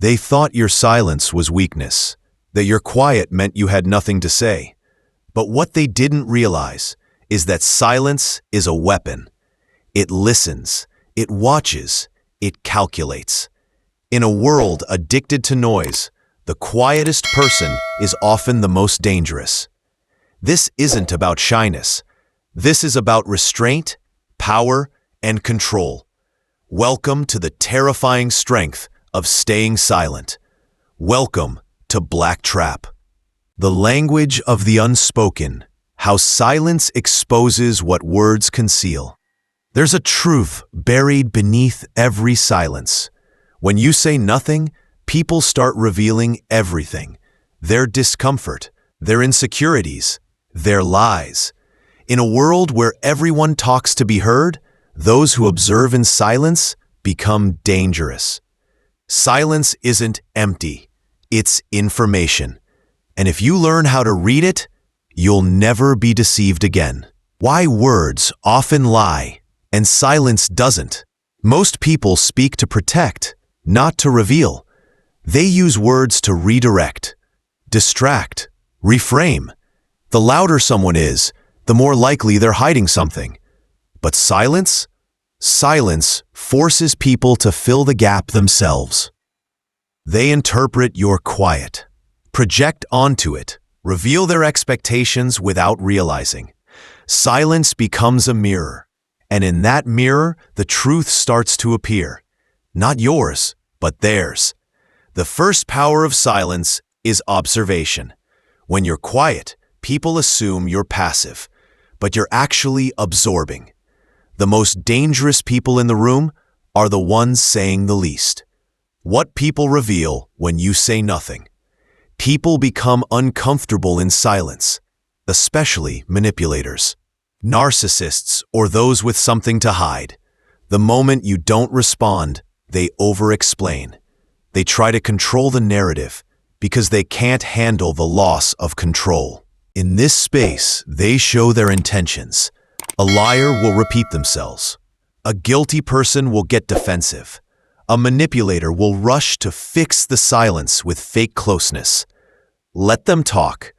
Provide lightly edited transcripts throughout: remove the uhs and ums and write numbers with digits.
They thought your silence was weakness, that your quiet meant you had nothing to say. But what they didn't realize is that silence is a weapon. It listens, it watches, it calculates. In a world addicted to noise, the quietest person is often the most dangerous. This isn't about shyness. This is about restraint, power, and control. Welcome to the terrifying strength of staying silent. Welcome to Black Trap. The language of the unspoken, how silence exposes what words conceal. There's a truth buried beneath every silence. When you say nothing, people start revealing everything. Their discomfort, their insecurities, their lies. In a world where everyone talks to be heard, those who observe in silence become dangerous. Silence isn't empty. It's information. And if you learn how to read it, you'll never be deceived again. Why words often lie and silence doesn't. Most people speak to protect, not to reveal. They use words to redirect, distract, reframe. The louder someone is, the more likely they're hiding something. But silence? Silence forces people to fill the gap themselves. They interpret your quiet, project onto it, reveal their expectations without realizing. Silence becomes a mirror, and in that mirror, the truth starts to appear. Not yours, but theirs. The first power of silence is observation. When you're quiet, people assume you're passive, but you're actually absorbing. The most dangerous people in the room are the ones saying the least. What people reveal when you say nothing. People become uncomfortable in silence, especially manipulators, narcissists, or those with something to hide. The moment you don't respond, they over-explain. They try to control the narrative because they can't handle the loss of control. In this space, they show their intentions. A liar will repeat themselves. A guilty person will get defensive. A manipulator will rush to fix the silence with fake closeness. Let them talk.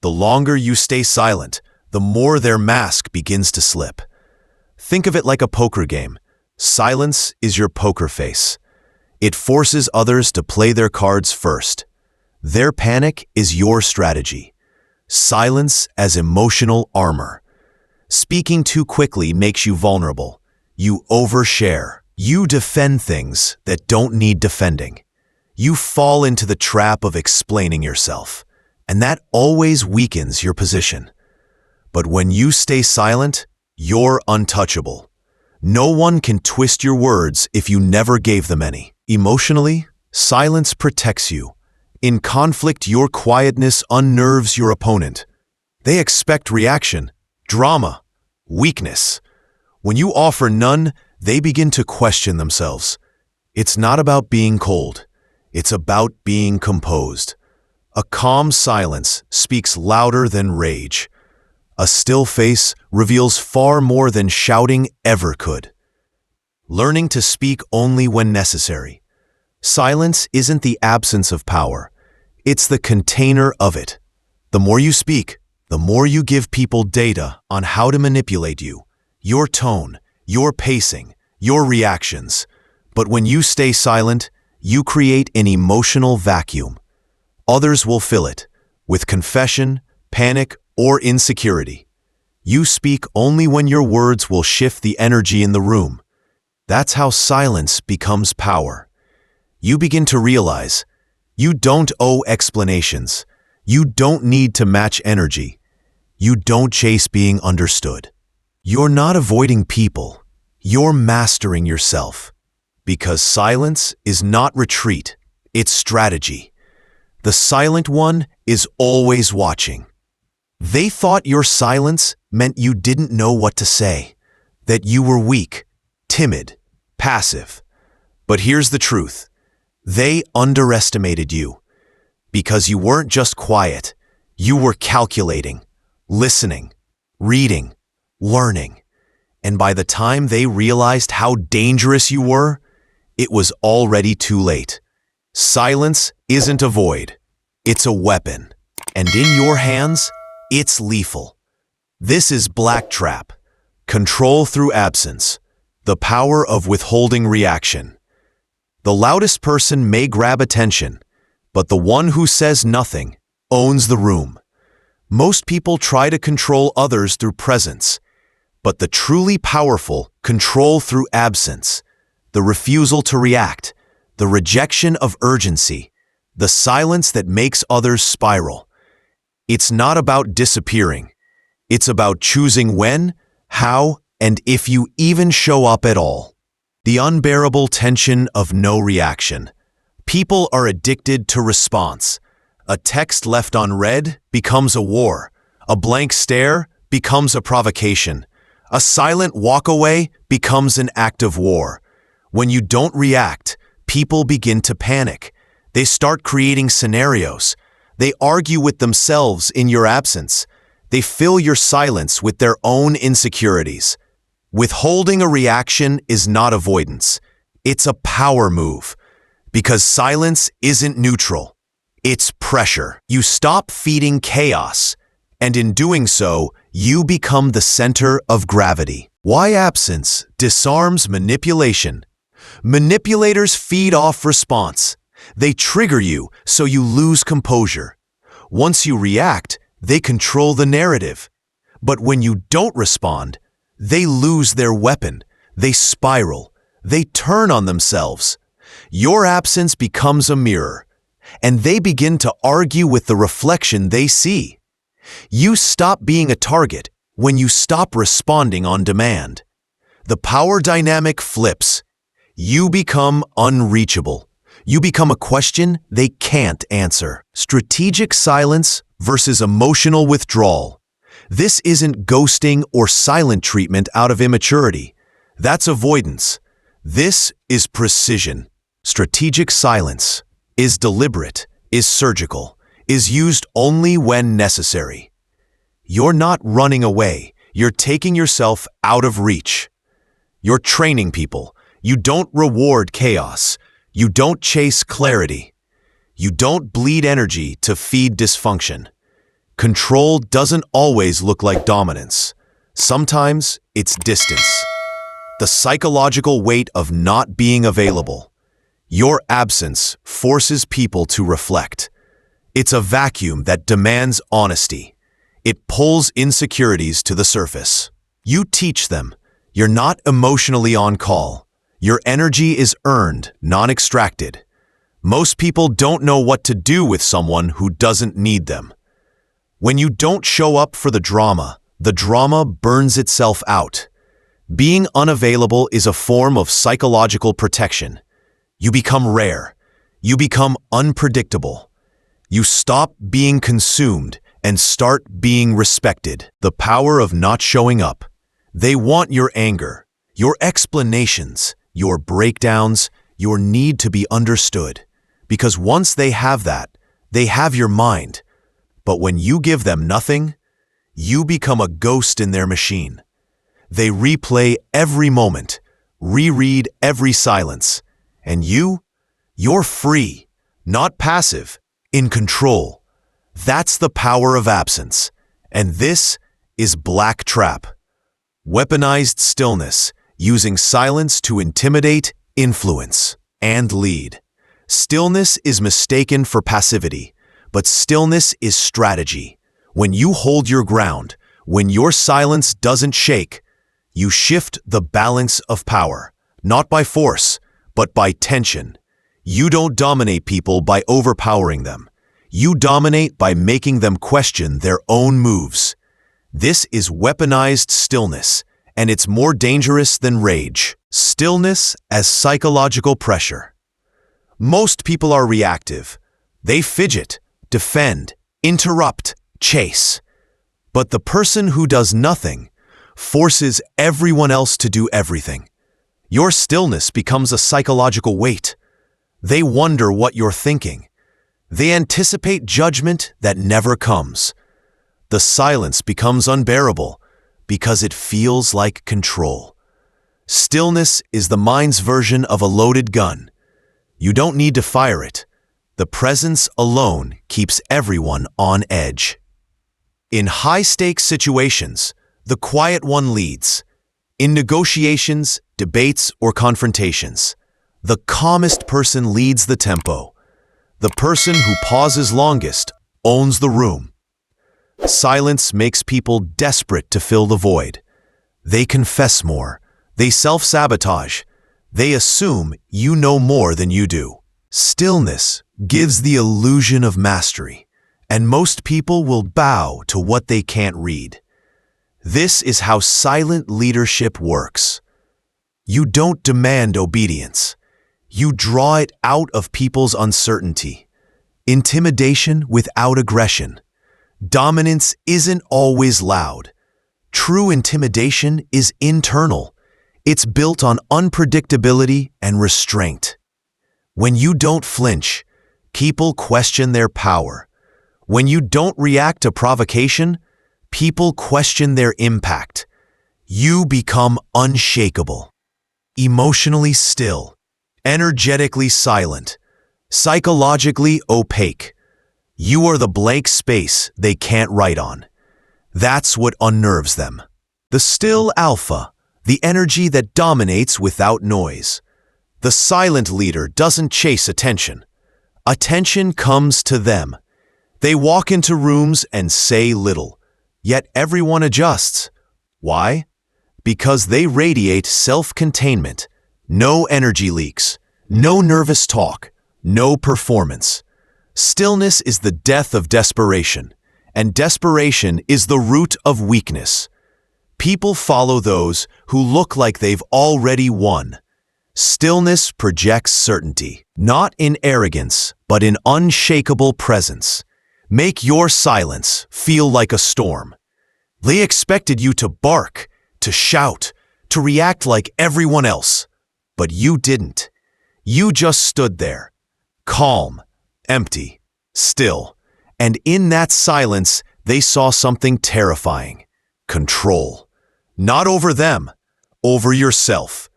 The longer you stay silent, the more their mask begins to slip. Think of it like a poker game. Silence is your poker face. It forces others to play their cards first. Their panic is your strategy. Silence as emotional armor. Speaking too quickly makes you vulnerable. You overshare. You defend things that don't need defending. You fall into the trap of explaining yourself, and that always weakens your position. But when you stay silent, you're untouchable. No one can twist your words if you never gave them any. Emotionally, silence protects you. In conflict, your quietness unnerves your opponent. They expect reaction, drama, weakness. When you offer none, they begin to question themselves. It's not about being cold. It's about being composed. A calm silence speaks louder than rage. A still face reveals far more than shouting ever could. Learning to speak only when necessary. Silence isn't the absence of power. It's the container of it. The more you speak, the more you give people data on how to manipulate you, your tone, your pacing, your reactions. But when you stay silent, you create an emotional vacuum. Others will fill it with confession, panic, or insecurity. You speak only when your words will shift the energy in the room. That's how silence becomes power. You begin to realize you don't owe explanations. You don't need to match energy. You don't chase being understood. You're not avoiding people. You're mastering yourself. Because silence is not retreat, it's strategy. The silent one is always watching. They thought your silence meant you didn't know what to say, that you were weak, timid, passive. But here's the truth. They underestimated you. Because you weren't just quiet, you were calculating, listening, reading, learning. And by the time they realized how dangerous you were, it was already too late. Silence isn't a void. It's a weapon. And in your hands, it's lethal. This is Black Trap. Control through absence. The power of withholding reaction. The loudest person may grab attention, but the one who says nothing owns the room. Most people try to control others through presence, but the truly powerful control through absence, the refusal to react, the rejection of urgency, the silence that makes others spiral. It's not about disappearing. It's about choosing when, how, and if you even show up at all. The unbearable tension of no reaction. People are addicted to response. A text left unread becomes a war. A blank stare becomes a provocation. A silent walk away becomes an act of war. When you don't react, people begin to panic. They start creating scenarios. They argue with themselves in your absence. They fill your silence with their own insecurities. Withholding a reaction is not avoidance. It's a power move. Because silence isn't neutral. It's pressure. You stop feeding chaos, and in doing so, you become the center of gravity. Why absence disarms manipulation? Manipulators feed off response. They trigger you so you lose composure. Once you react, they control the narrative. But when you don't respond, they lose their weapon. They spiral. They turn on themselves. Your absence becomes a mirror, and they begin to argue with the reflection they see. You stop being a target when you stop responding on demand. The power dynamic flips. You become unreachable. You become a question they can't answer. Strategic silence versus emotional withdrawal. This isn't ghosting or silent treatment out of immaturity. That's avoidance. This is precision. Strategic silence is deliberate, is surgical, is used only when necessary. You're not running away. You're taking yourself out of reach. You're training people. You don't reward chaos. You don't chase clarity. You don't bleed energy to feed dysfunction. Control doesn't always look like dominance. Sometimes it's distance. The psychological weight of not being available. Your absence forces people to reflect. It's a vacuum that demands honesty. It pulls insecurities to the surface. You teach them. You're not emotionally on call. Your energy is earned, not extracted. Most people don't know what to do with someone who doesn't need them. When you don't show up for the drama burns itself out. Being unavailable is a form of psychological protection. You become rare. You become unpredictable. You stop being consumed and start being respected. The power of not showing up. They want your anger, your explanations, your breakdowns, your need to be understood. Because once they have that, they have your mind. But when you give them nothing, you become a ghost in their machine. They replay every moment, reread every silence. And you're free, not passive, in control. That's the power of absence. And this is Black Trap. Weaponized stillness, using silence to intimidate, influence, and lead. Stillness is mistaken for passivity, but stillness is strategy. When you hold your ground, when your silence doesn't shake, you shift the balance of power, not by force, but by tension. You don't dominate people by overpowering them. You dominate by making them question their own moves. This is weaponized stillness, and it's more dangerous than rage. Stillness as psychological pressure. Most people are reactive. They fidget, defend, interrupt, chase. But the person who does nothing forces everyone else to do everything. Your stillness becomes a psychological weight. They wonder what you're thinking. They anticipate judgment that never comes. The silence becomes unbearable because it feels like control. Stillness is the mind's version of a loaded gun. You don't need to fire it. The presence alone keeps everyone on edge. In high-stakes situations, the quiet one leads. In negotiations, debates, or confrontations, the calmest person leads the tempo. The person who pauses longest owns the room. Silence makes people desperate to fill the void. They confess more. They self-sabotage. They assume you know more than you do. Stillness gives the illusion of mastery, and most people will bow to what they can't read. This is how silent leadership works. You don't demand obedience. You draw it out of people's uncertainty. Intimidation without aggression. Dominance isn't always loud. True intimidation is internal. It's built on unpredictability and restraint. When you don't flinch, people question their power. When you don't react to provocation, people question their impact. You become unshakable, emotionally still, energetically silent, psychologically opaque. You are the blank space they can't write on. That's what unnerves them. The still alpha, the energy that dominates without noise. The silent leader doesn't chase attention. Attention comes to them. They walk into rooms and say little, yet everyone adjusts. Why? Because they radiate self-containment. No energy leaks, no nervous talk, no performance. Stillness is the death of desperation, and desperation is the root of weakness. People follow those who look like they've already won. Stillness projects certainty, not in arrogance, but in unshakable presence. Make your silence feel like a storm. They expected you to bark, to shout, to react like everyone else. But you didn't. You just stood there, calm, empty, still. And in that silence, they saw something terrifying. Control. Not over them, over yourself.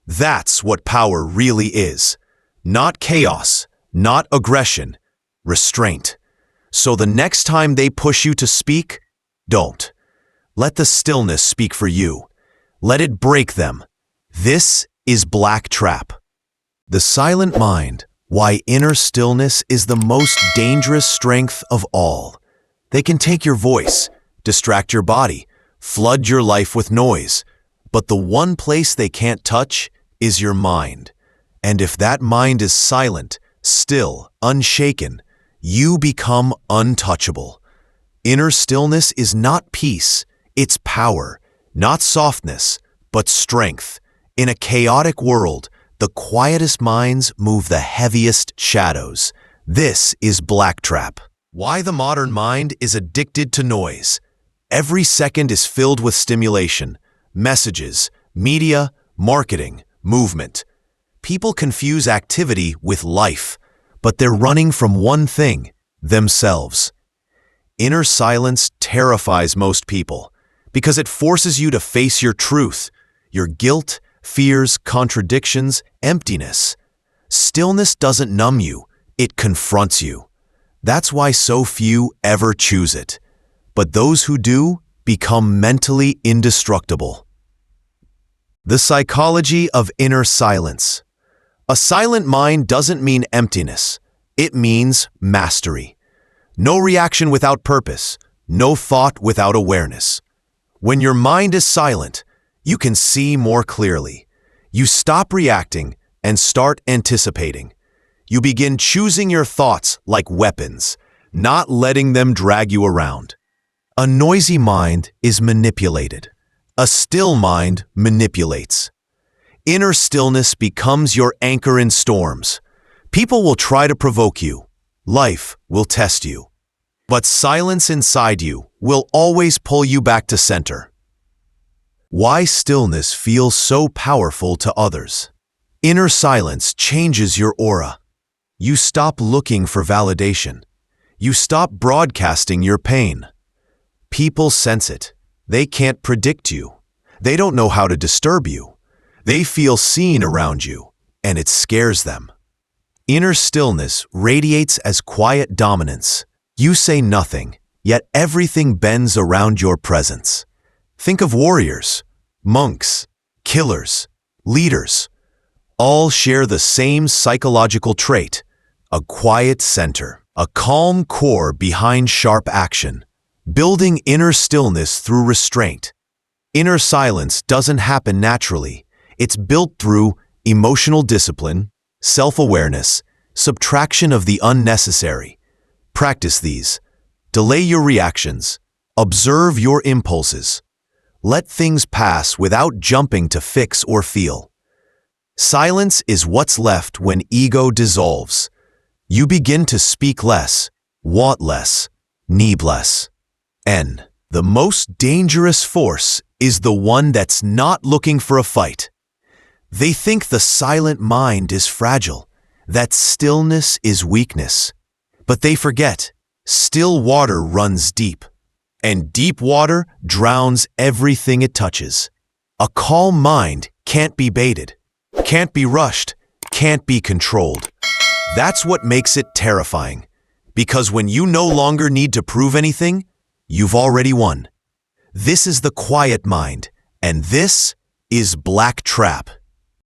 That's what power really is. Not chaos, not aggression, restraint. So the next time they push you to speak, don't. Let the stillness speak for you. Let it break them. This is Black Trap. The silent mind, why inner stillness is the most dangerous strength of all. They can take your voice, distract your body, flood your life with noise. But the one place they can't touch is your mind. And if that mind is silent, still, unshaken, you become untouchable. Inner stillness is not peace, it's power, not softness, but strength. In a chaotic world, the quietest minds move the heaviest shadows. This is Black Trap. Why the modern mind is addicted to noise. Every second is filled with stimulation, messages, media, marketing, movement. People confuse activity with life, but they're running from one thing, themselves. Inner silence terrifies most people because it forces you to face your truth, your guilt, fears, contradictions, emptiness. Stillness doesn't numb you, it confronts you. That's why so few ever choose it. But those who do become mentally indestructible. The psychology of inner silence. A silent mind doesn't mean emptiness. It means mastery. No reaction without purpose, no thought without awareness. When your mind is silent, you can see more clearly. You stop reacting and start anticipating. You begin choosing your thoughts like weapons, not letting them drag you around. A noisy mind is manipulated. A still mind manipulates. Inner stillness becomes your anchor in storms. People will try to provoke you. Life will test you. But silence inside you will always pull you back to center. Why stillness feels so powerful to others. Inner silence changes your aura. You stop looking for validation. You stop broadcasting your pain. People sense it. They can't predict you. They don't know how to disturb you. They feel seen around you, and it scares them. Inner stillness radiates as quiet dominance. You say nothing, yet everything bends around your presence. Think of warriors, monks, killers, leaders. All share the same psychological trait: a quiet center, a calm core behind sharp action, building inner stillness through restraint. Inner silence doesn't happen naturally. It's built through emotional discipline, self-awareness, subtraction of the unnecessary. Practice these. Delay your reactions. Observe your impulses. Let things pass without jumping to fix or feel. Silence is what's left when ego dissolves. You begin to speak less, want less, need less. And the most dangerous force is the one that's not looking for a fight. They think the silent mind is fragile, that stillness is weakness. But they forget, still water runs deep, and deep water drowns everything it touches. A calm mind can't be baited, can't be rushed, can't be controlled. That's what makes it terrifying, because when you no longer need to prove anything, you've already won. This is the quiet mind, and this is Black Trap.